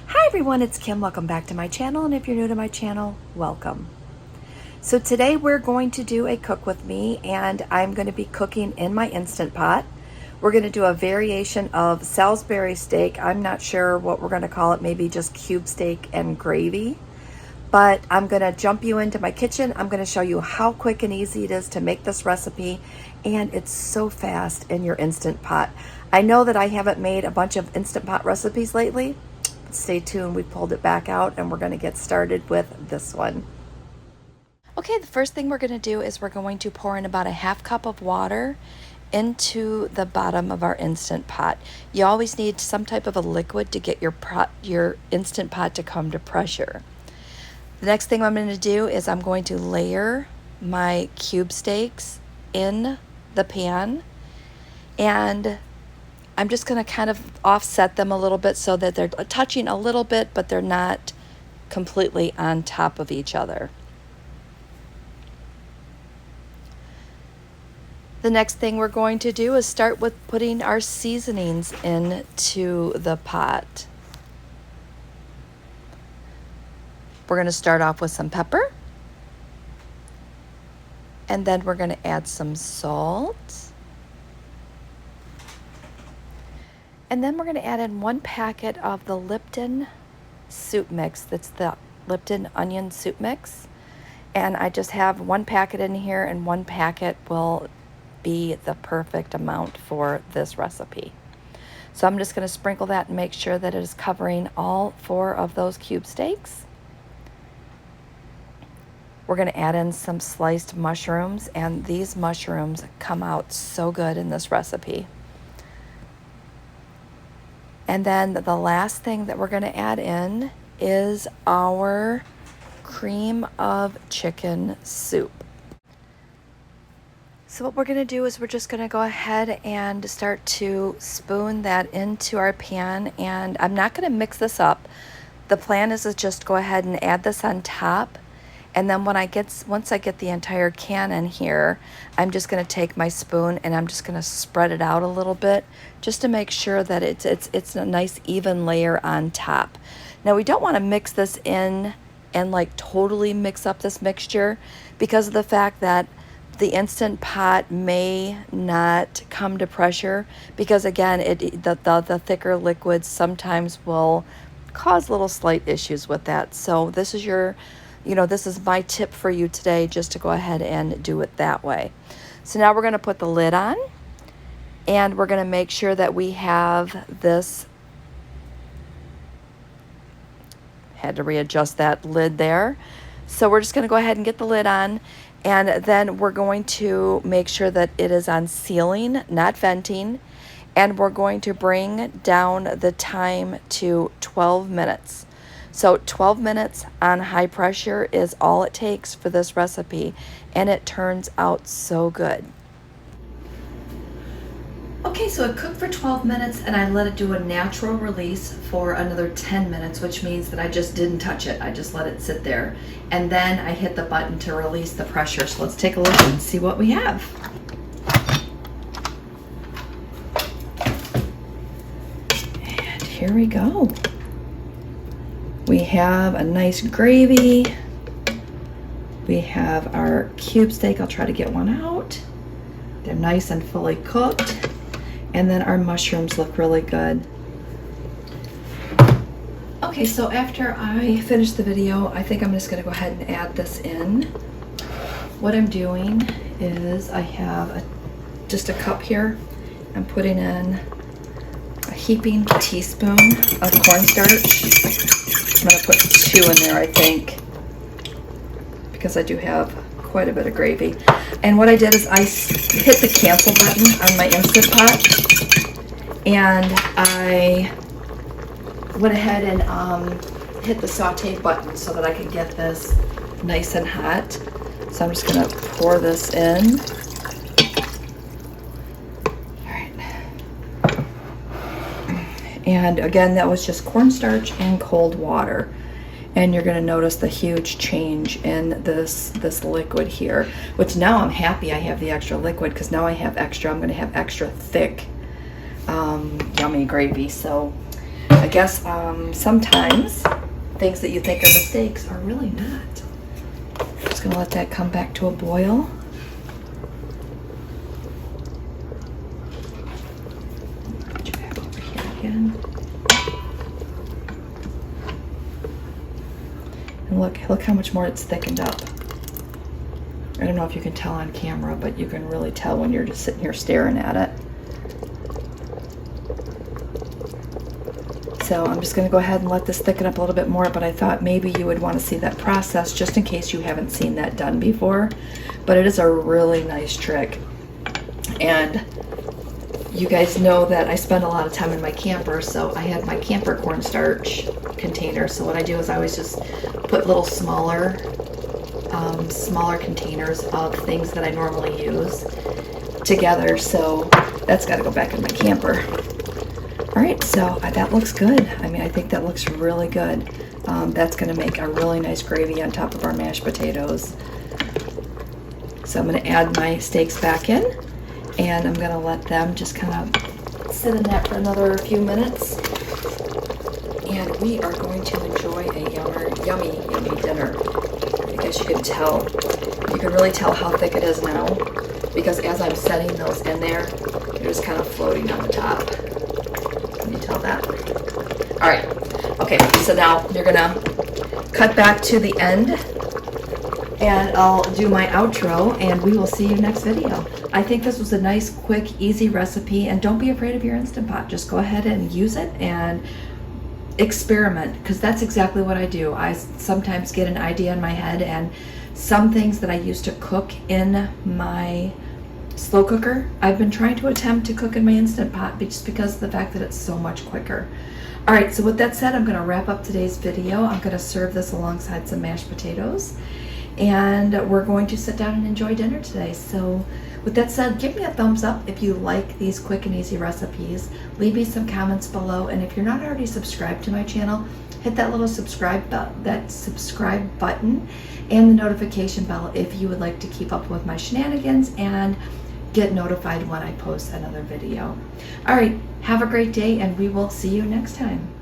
Hi everyone, it's Kim. Welcome back to my channel, and if you're new to my channel, welcome. So today we're going to do a cook with me, and I'm going to be cooking in my Instant Pot. We're going to do a variation of Salisbury steak. I'm not sure what we're going to call it, maybe just cube steak and gravy. But I'm going to jump you into my kitchen. I'm going to show you how quick and easy it is to make this recipe, and it's so fast in your Instant Pot. I know that I haven't made a bunch of Instant Pot recipes lately. Stay tuned, we pulled it back out and we're going to get started with this one. Okay, the first thing we're going to do is we're going to pour in about a half cup of water into the bottom of our Instant Pot. You always need some type of a liquid to get your Instant Pot to come to pressure. The next thing I'm going to do is I'm going to layer my cube steaks in the pan, and I'm just going to kind of offset them a little bit so that they're touching a little bit, but they're not completely on top of each other. The next thing we're going to do is start with putting our seasonings into the pot. We're going to start off with some pepper, and then we're going to add some salt. And then we're going to add in 1 packet of the Lipton soup mix. That's the Lipton onion soup mix. And I just have 1 packet in here, and 1 packet will be the perfect amount for this recipe. So I'm just going to sprinkle that and make sure that it is covering all 4 of those cube steaks. We're going to add in some sliced mushrooms, and these mushrooms come out so good in this recipe. And then the last thing that we're going to add in is our cream of chicken soup. So what we're going to do is we're just going to go ahead and start to spoon that into our pan, and I'm not going to mix this up. The plan is to just go ahead and add this on top, and then once I get the entire can in here, I'm just going to take my spoon and I'm just going to spread it out a little bit just to make sure that it's a nice even layer on top. Now we don't want to mix this in and like totally mix up this mixture because of the fact that the Instant Pot may not come to pressure, because again the thicker liquids sometimes will cause little slight issues with that. So this is this is my tip for you today, just to go ahead and do it that way. So now we're going to put the lid on, and we're going to make sure that we have this, had to readjust that lid there. So we're just going to go ahead and get the lid on, and then we're going to make sure that it is on sealing, not venting, and we're going to bring down the time to 12 minutes. So 12 minutes on high pressure is all it takes for this recipe, and it turns out so good. Okay, so it cooked for 12 minutes, and I let it do a natural release for another 10 minutes, which means that I just didn't touch it. I just let it sit there. And then I hit the button to release the pressure. So let's take a look and see what we have. And here we go. We have a nice gravy. We have our cube steak. I'll try to get one out. They're nice and fully cooked. And then our mushrooms look really good. Okay, so after I finish the video, I think I'm just gonna go ahead and add this in. What I'm doing is I have just a cup here. I'm putting in a heaping teaspoon of cornstarch. I'm going to put 2 in there, I think, because I do have quite a bit of gravy. And what I did is I hit the cancel button on my Instant Pot, and I went ahead and hit the sauté button so that I could get this nice and hot. So I'm just going to pour this in. And again, that was just cornstarch and cold water. And you're going to notice the huge change in this liquid here, which now I'm happy I have the extra liquid, because now I have extra, I'm going to have extra thick, yummy gravy. So I guess sometimes things that you think are mistakes are really not. Just gonna let that come back to a boil. Put you back over here again. And look how much more it's thickened up. I don't know if you can tell on camera, but you can really tell when you're just sitting here staring at it. So I'm just going to go ahead and let this thicken up a little bit more, but I thought maybe you would want to see that process just in case you haven't seen that done before. But it is a really nice trick. And you guys know that I spend a lot of time in my camper, so I had my camper cornstarch container. So what I do is I always just put little smaller containers of things that I normally use together. So that's got to go back in my camper. All right, so that looks good. I mean, I think that looks really good. That's going to make a really nice gravy on top of our mashed potatoes. So I'm going to add my steaks back in, and I'm going to let them just kind of sit in that for another few minutes. And we are going to enjoy a yummy, yummy dinner. I guess you can tell. You can really tell how thick it is now, because as I'm setting those in there, they're just kind of floating on the top. Can you tell that? All right. Okay, so now you're gonna cut back to the end, and I'll do my outro, and we will see you next video. I think this was a nice, quick, easy recipe, and don't be afraid of your Instant Pot. Just go ahead and use it and experiment, because that's exactly what I do. I sometimes get an idea in my head, and some things that I used to cook in my slow cooker, I've been trying to attempt to cook in my Instant Pot just because of the fact that it's so much quicker. All right, so with that said, I'm going to wrap up today's video. I'm going to serve this alongside some mashed potatoes, and we're going to sit down and enjoy dinner today. So with that said, give me a thumbs up if you like these quick and easy recipes. Leave me some comments below, and if you're not already subscribed to my channel, hit that little subscribe button and the notification bell if you would like to keep up with my shenanigans and get notified when I post another video. All right, have a great day, and we will see you next time.